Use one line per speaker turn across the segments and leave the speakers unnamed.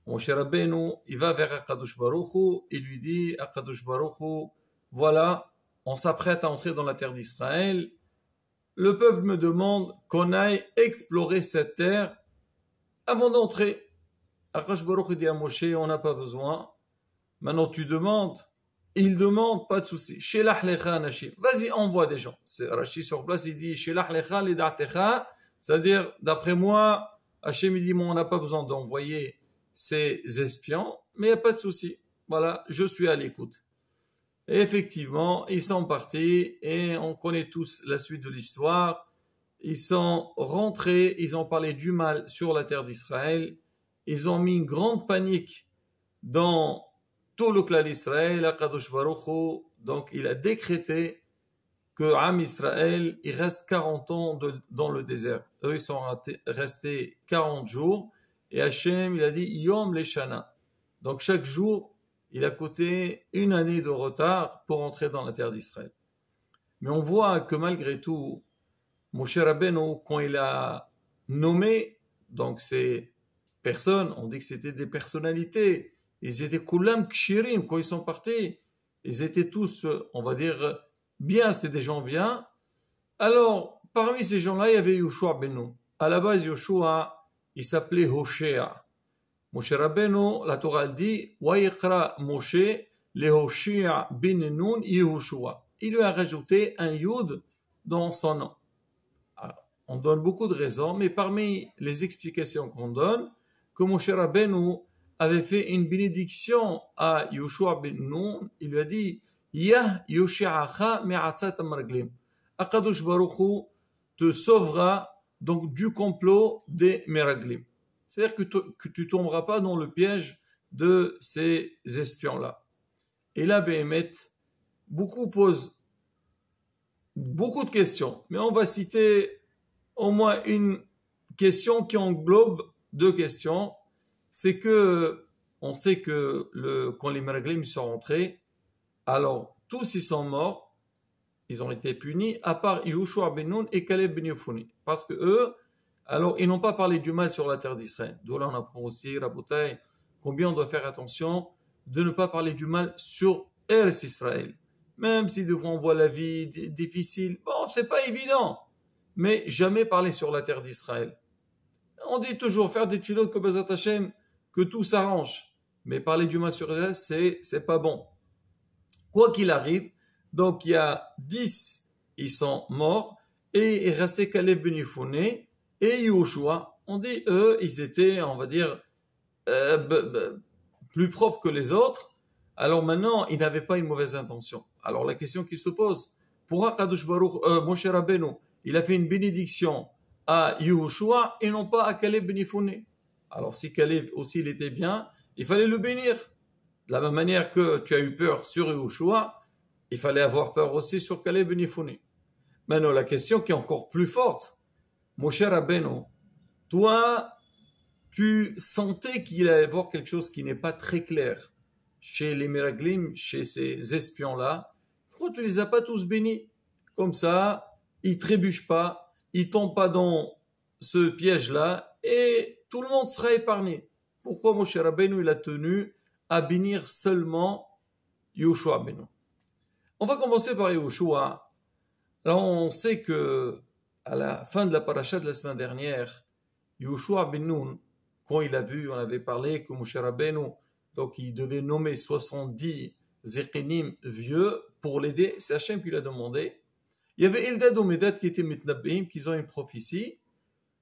Moshe Rabbeinu, il va vers Akadosh Baruch Hu, il lui dit, Akadosh Baruch Hu, voilà, on s'apprête à entrer dans la terre d'Israël. Le peuple me demande qu'on aille explorer cette terre avant d'entrer. Akadosh Baruch Hu dit à Moshe, on n'a pas besoin. Maintenant tu demandes. Il demande, pas de souci. Shelach lecha anashim. Vas-y, envoie des gens. Rashi sur place, il dit Shelach lecha lida'atecha. C'est-à-dire, d'après moi, Hachem il dit, on n'a pas besoin d'envoyer ces espions, mais il n'y a pas de souci. Voilà, je suis à l'écoute. Et effectivement, ils sont partis et on connaît tous la suite de l'histoire. Ils sont rentrés, ils ont parlé du mal sur la terre d'Israël. Ils ont mis une grande panique dans tout le clan d'Israël. Akadosh Baruch Hu, donc il a décrété que Am Israël, il reste 40 ans dans le désert. Eux, ils sont restés 40 jours. Et Hachem, il a dit Yom Leshana. Donc chaque jour, il a coûté une année de retard pour entrer dans la terre d'Israël. Mais on voit que malgré tout, Moshe Rabbeinu, quand il a nommé donc ces personnes, on dit que c'était des personnalités, ils étaient kulam kshirim quand ils sont partis, ils étaient tous, on va dire, bien, c'était des gens bien. Alors, parmi ces gens-là, il y avait Yoshua ben Nun. À la base, Yoshua, il s'appelait Hoshea. Moshe Rabbeinu, la Torah dit, Wayikra Moshe, le Hoshea ben Nun Yehoshua. Il lui a rajouté un Yud dans son nom. Alors, on donne beaucoup de raisons, mais parmi les explications qu'on donne, que Moshe Rabbeinu avait fait une bénédiction à Yoshua ben Nun, il lui a dit, Yah Yoshi'acha me'atzat amarglim. Akadosh Baruch Hu te sauvera donc du complot des Meraglim. C'est-à-dire que tu tomberas pas dans le piège de ces espions-là. Et là, Béhémet, beaucoup posent beaucoup de questions, mais on va citer au moins une question qui englobe deux questions. C'est que on sait que quand les Meraglim sont rentrés, alors tous ils sont morts. Ils ont été punis, à part Yoshua ben Nun et Caleb ben Yefune. Parce que eux, alors, ils n'ont pas parlé du mal sur la terre d'Israël. D'où là, on apprend aussi, Rabotai, combien on doit faire attention de ne pas parler du mal sur Eretz Israël. Même si devant on voit la vie difficile, bon, c'est pas évident. Mais jamais parler sur la terre d'Israël. On dit toujours faire des tfilotes que Bezat Hashem, que tout s'arrange. Mais parler du mal sur Israël, c'est pas bon. Quoi qu'il arrive, donc il y a 10, ils sont morts, et il restait Caleb ben Yefune et Yoshua. On dit, eux, ils étaient, on va dire, plus propres que les autres. Alors maintenant, ils n'avaient pas une mauvaise intention. Alors la question qui se pose, pourquoi Kadosh Baruch, Moshe Rabbeinu, il a fait une bénédiction à Yoshua et non pas à Caleb ben Yefune? Alors si Caleb aussi il était bien, il fallait le bénir. De la même manière que tu as eu peur sur Yoshua, il fallait avoir peur aussi sur Caleb ben Yefune. Maintenant, la question qui est encore plus forte, Moshe Rabbeinu, toi, tu sentais qu'il allait y avoir quelque chose qui n'est pas très clair chez les Meraglim, chez ces espions-là. Pourquoi tu ne les as pas tous bénis? Comme ça, ils ne trébuchent pas, ils ne tombent pas dans ce piège-là et tout le monde sera épargné. Pourquoi Moshe Rabbeinu, il a tenu à bénir seulement Yoshua ben Nun? On va commencer par Yoshua. Alors on sait que à la fin de la paracha de la semaine dernière, Yoshua ben Nun, quand il a vu, on avait parlé que Moshe Rabbeinu, donc il devait nommer 70 Zekinim vieux pour l'aider. C'est Hachem qui l'a demandé. Il y avait Eldad ou Medad qui étaient Mitnabim, qui ont une prophétie.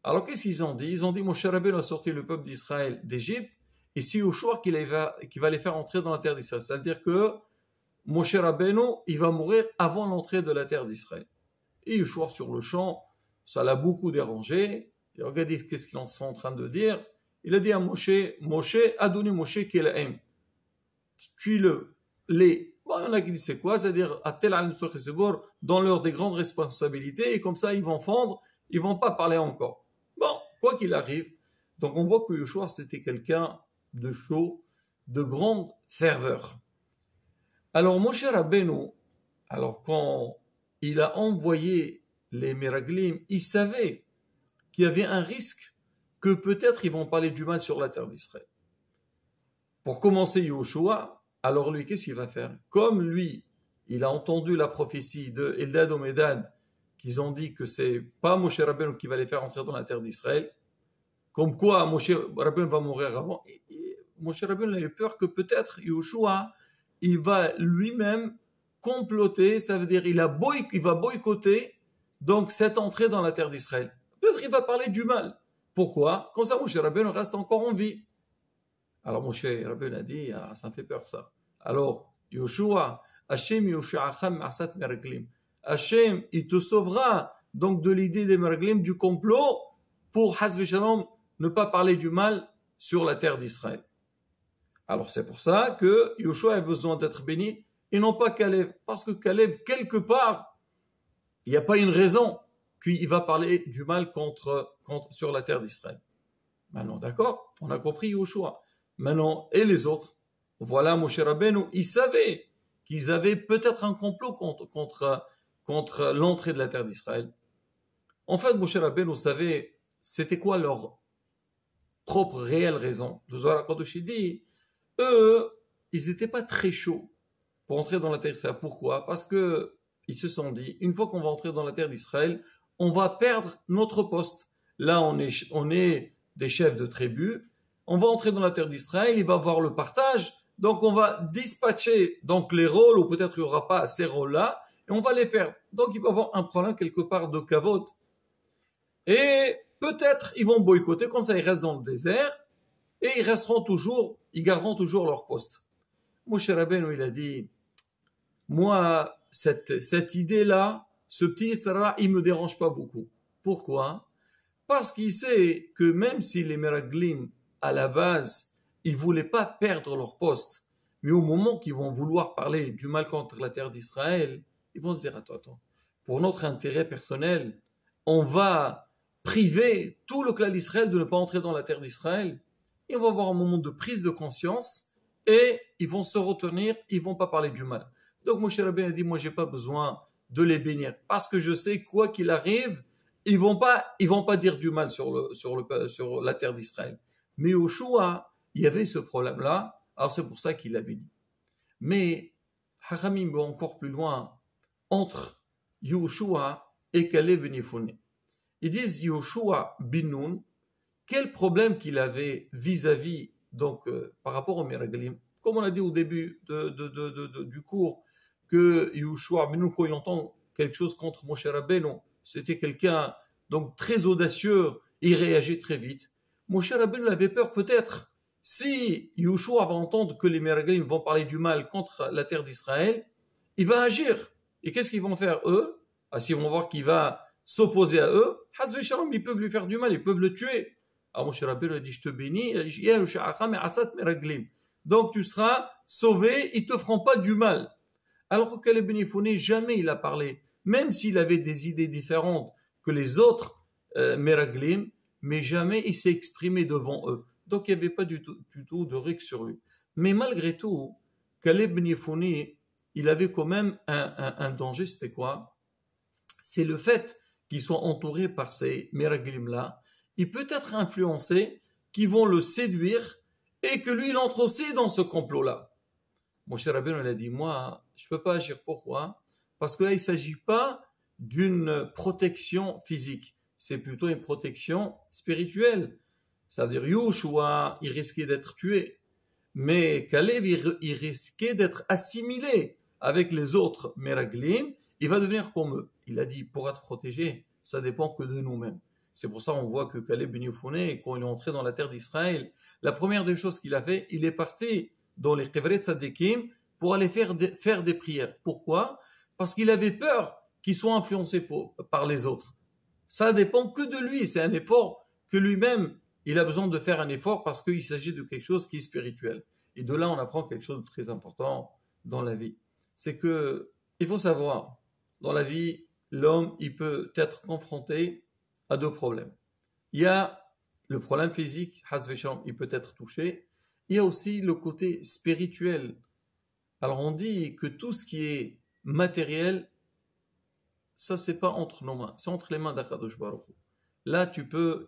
Alors qu'est-ce qu'ils ont dit? Ils ont dit Moshe Rabbeinu a sorti le peuple d'Israël d'Égypte et c'est Yoshua qui va les faire entrer dans la terre d'Israël. C'est-à-dire que Moshe Rabbeinu, il va mourir avant l'entrée de la terre d'Israël. Et Yoshua sur le champ, ça l'a beaucoup dérangé. Et regardez qu'est-ce qu'ils sont en train de dire. Il a dit à Moshe, Moshe a donné Moshe Kelaim. Tue-le, les. Bon, il y en a qui disent c'est quoi? C'est-à-dire, dans l'heure des grandes responsabilités, et comme ça, ils vont fondre, ils vont pas parler encore. Bon, quoi qu'il arrive, donc on voit que Yoshua, c'était quelqu'un de chaud, de grande ferveur. Alors, Moshe Rabbeinu, alors quand il a envoyé les Meraglim, il savait qu'il y avait un risque que peut-être ils vont parler du mal sur la terre d'Israël. pour commencer Yoshua, alors lui, qu'est-ce qu'il va faire? Comme lui, il a entendu la prophétie de Eldad ou Medad, qu'ils ont dit que c'est pas Moshe Rabbeinu qui va les faire entrer dans la terre d'Israël, comme quoi Moshe Rabbeinu va mourir avant. Et Moshe Rabbeinu a eu peur que peut-être Yoshua, il va lui-même comploter, ça veut dire il va boycotter donc cette entrée dans la terre d'Israël. Peut-être il va parler du mal. Pourquoi? Comme ça Moshe Rabbeinu reste encore en vie. Alors Moshe Rabbeinu a dit, ah, ça me fait peur ça. Alors Yoshua, Hashem Yosha'acham Ma'asat Meraglim. Hashem, il te sauvera donc de l'idée des Meraglim, du complot, pour Hasbe Shalom, ne pas parler du mal sur la terre d'Israël. Alors c'est pour ça que Yoshua a besoin d'être béni, et non pas Caleb. Parce que Caleb, quelque part, il n'y a pas une raison qu'il va parler du mal sur la terre d'Israël. Maintenant, d'accord, on a compris Yoshua. Maintenant, et les autres? Voilà, Moshe Rabbeinu, ils savaient qu'ils avaient peut-être un complot contre l'entrée de la terre d'Israël. En fait, Moshe Rabbeinu savait c'était quoi leur propre réelle raison. Le Zohar HaKadosh dit, eux, ils n'étaient pas très chauds pour entrer dans la terre d'Israël. Pourquoi? Parce que ils se sont dit, une fois qu'on va entrer dans la terre d'Israël, on va perdre notre poste. Là, on est des chefs de tribu. On va entrer dans la terre d'Israël, il va avoir le partage, donc on va dispatcher donc les rôles, ou peut-être il n'y aura pas ces rôles-là, et on va les perdre. Donc il va y avoir un problème quelque part de kavod. Et peut-être ils vont boycotter, comme ça ils restent dans le désert, et ils garderont toujours leur poste. Moshe Rabbeinu, il a dit, moi, cette idée-là, ce petit Isra, il me dérange pas beaucoup. Pourquoi? Parce qu'il sait que même si les Meraglim, à la base, ils ne voulaient pas perdre leur poste, mais au moment qu'ils vont vouloir parler du mal contre la terre d'Israël, ils vont se dire, attends, pour notre intérêt personnel, on va priver tout le clan d'Israël de ne pas entrer dans la terre d'Israël, et on va avoir un moment de prise de conscience, et ils vont se retenir, ils ne vont pas parler du mal. Donc Moshe Rabbeinu a dit, moi j'ai pas besoin de les bénir, parce que je sais quoi qu'il arrive, ils vont pas dire du mal sur la terre d'Israël. Mais Yoshua, il y avait ce problème-là, alors c'est pour ça qu'il l'a béni. Mais Haramim va encore plus loin entre Yoshua et Caleb ben Yefuneh. Ils disent Yoshua bin Nun, quel problème qu'il avait vis-à-vis, donc par rapport au Meraglim. Comme on a dit au début du cours, que Yoshua bin Nun, quand il entend quelque chose contre Moshe Rabbeinu, c'était quelqu'un donc très audacieux, il réagit très vite. Moshe Rabbeinu avait peur peut-être, si Yoshua va entendre que les Meraglim vont parler du mal contre la terre d'Israël, il va agir. Et qu'est-ce qu'ils vont faire eux? S'ils vont voir qu'il va s'opposer à eux, Hasve Shalom, ils peuvent lui faire du mal, ils peuvent le tuer. Alors Moshe Rabbeinu a dit, je te bénis, donc tu seras sauvé, ils ne te feront pas du mal. Alors que Caleb ben Yefuneh, jamais il a parlé, même s'il avait des idées différentes que les autres Meraglim, mais jamais il s'est exprimé devant eux. Donc il n'y avait pas du tout de risque sur lui. Mais malgré tout, Caleb ben Yefuneh, il avait quand même un danger, c'était quoi? C'est le fait qu'ils soient entourés par ces Meraglim-là, il peut être influencé, qu'ils vont le séduire, et que lui, il entre aussi dans ce complot-là. Moshe Rabbeinu, il a dit, moi, je ne peux pas agir. Pourquoi? Parce que là, il ne s'agit pas d'une protection physique. C'est plutôt une protection spirituelle. C'est-à-dire, Yoshua, il risquait d'être tué. Mais Caleb, il risquait d'être assimilé avec les autres Meraglim. Il va devenir comme eux. Il a dit, pour être protégé, ça dépend que de nous-mêmes. C'est pour ça qu'on voit que Caleb ben Yefuneh, quand il est entré dans la terre d'Israël, la première des choses qu'il a fait, il est parti dans les Kevret Tzadikim pour aller faire des prières. Pourquoi? Parce qu'il avait peur qu'il soit influencé par les autres. Ça dépend que de lui. C'est un effort que lui-même, il a besoin de faire un effort parce qu'il s'agit de quelque chose qui est spirituel. Et de là, on apprend quelque chose de très important dans la vie. C'est que, il faut savoir, dans la vie, l'homme, il peut être confronté à deux problèmes. Il y a le problème physique, Hasve Shalom, il peut être touché. Il y a aussi le côté spirituel. Alors on dit que tout ce qui est matériel, ça c'est pas entre nos mains, c'est entre les mains d'Akadosh Baruch Hu. Là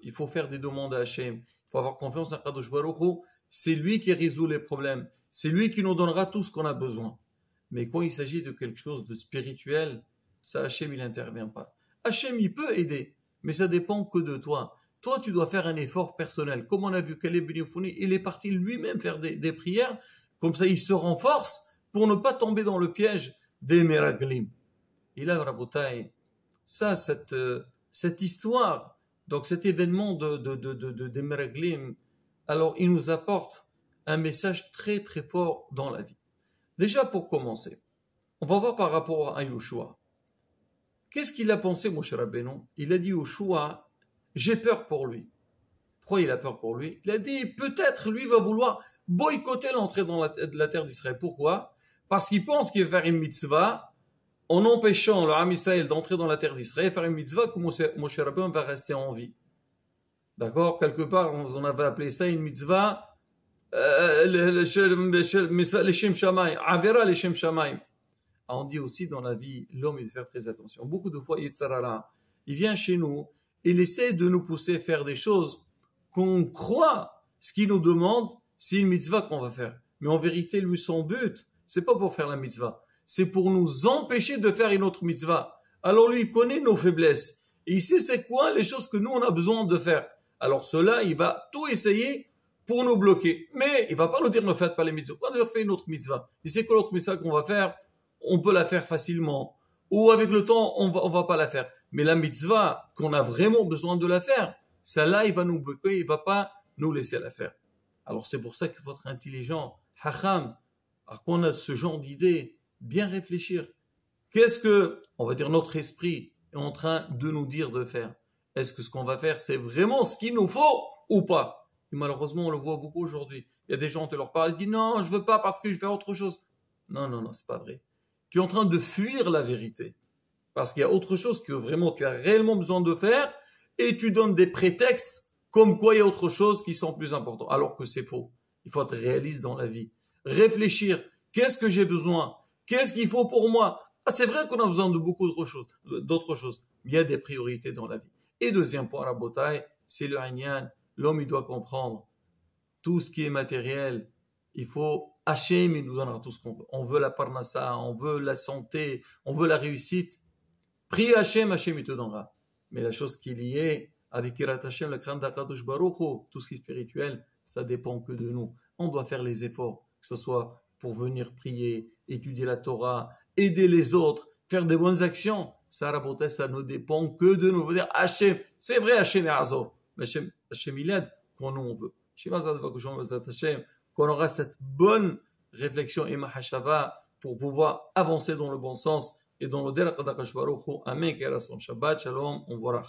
il faut faire des demandes à Hachem, il faut avoir confiance en Akadosh Baruch Hu, c'est lui qui résout les problèmes, c'est lui qui nous donnera tout ce qu'on a besoin. Mais quand il s'agit de quelque chose de spirituel, ça, Hachem, il n'intervient pas. Hachem, il peut aider, mais ça dépend que de toi. Toi, tu dois faire un effort personnel. Comme on a vu Caleb ben Yefouni, il est parti lui-même faire des prières, comme ça il se renforce pour ne pas tomber dans le piège des Meraglim. Et là, Rabotai, ça, cette histoire, donc cet événement des Meraglim, alors il nous apporte un message très très fort dans la vie. Déjà pour commencer, on va voir par rapport à Yoshua. Qu'est-ce qu'il a pensé, Moshe Rabbeinu? Il a dit Yoshua, j'ai peur pour lui. Pourquoi il a peur pour lui? Il a dit, peut-être lui va vouloir boycotter l'entrée dans la terre d'Israël. Pourquoi? Parce qu'il pense qu'il va faire une mitzvah en empêchant le Ham Israël d'entrer dans la terre d'Israël, faire une mitzvah que Moshe Rabbeinu va rester en vie. D'accord? Quelque part, on avait appelé ça une mitzvah Leshem Shamayim, Avera Leshem Shamayim. On dit aussi dans la vie, l'homme, il doit faire très attention. Beaucoup de fois, Yitzhara, il vient chez nous, il essaie de nous pousser à faire des choses qu'on croit, ce qu'il nous demande, c'est une mitzvah qu'on va faire. Mais en vérité, lui, son but, c'est pas pour faire la mitzvah, c'est pour nous empêcher de faire une autre mitzvah. Alors lui, il connaît nos faiblesses. Et il sait c'est quoi les choses que nous, on a besoin de faire. Alors cela, il va tout essayer pour nous bloquer. Mais il va pas nous dire ne faites pas les mitzvahs. On va faire une autre mitzvah. Il sait que l'autre mitzvah qu'on va faire, on peut la faire facilement. Ou avec le temps, on va pas la faire. Mais la mitzvah, qu'on a vraiment besoin de la faire, celle-là, il va nous bloquer, il va pas nous laisser la faire. Alors c'est pour ça qu'il faut être intelligent, hacham, alors qu'on a ce genre d'idées, bien réfléchir. Qu'est-ce que, on va dire, notre esprit est en train de nous dire de faire? Est-ce que ce qu'on va faire, c'est vraiment ce qu'il nous faut ou pas? Et malheureusement, on le voit beaucoup aujourd'hui. Il y a des gens, tu leur parles, ils disent non, je veux pas parce que je vais faire autre chose. Non, non, non, c'est pas vrai. Tu es en train de fuir la vérité. Parce qu'il y a autre chose que vraiment tu as réellement besoin de faire et tu donnes des prétextes comme quoi il y a autre chose qui sont plus importants. Alors que c'est faux. Il faut être réaliste dans la vie. Réfléchir. Qu'est-ce que j'ai besoin? Qu'est-ce qu'il faut pour moi? Ah, c'est vrai qu'on a besoin de beaucoup d'autres choses. Mais il y a des priorités dans la vie. Et deuxième point, la bataille, c'est le Inyan. L'homme, il doit comprendre tout ce qui est matériel. Il faut Hachem, il nous donnera tout ce qu'on veut. On veut la parnassa, on veut la santé, on veut la réussite. Prie Hachem, Hachem, il te donnera. Mais la chose qui est liée avec Hirat Hachem, le crainte d'Akadosh Baruch Hu, tout ce qui est spirituel, ça dépend que de nous. On doit faire les efforts, que ce soit pour venir prier, étudier la Torah, aider les autres, faire des bonnes actions. Ça, raboter, ça ne dépend que de nous. On veut dire Hachem, c'est vrai, Hachem est Azor. Mais Hachem, il aide quand nous on veut. Qu'on aura cette bonne réflexion et mahashava pour pouvoir avancer dans le bon sens et dans le derech d'Akadosh Baruch Hu. Amen. Shabbat shalom. On verra.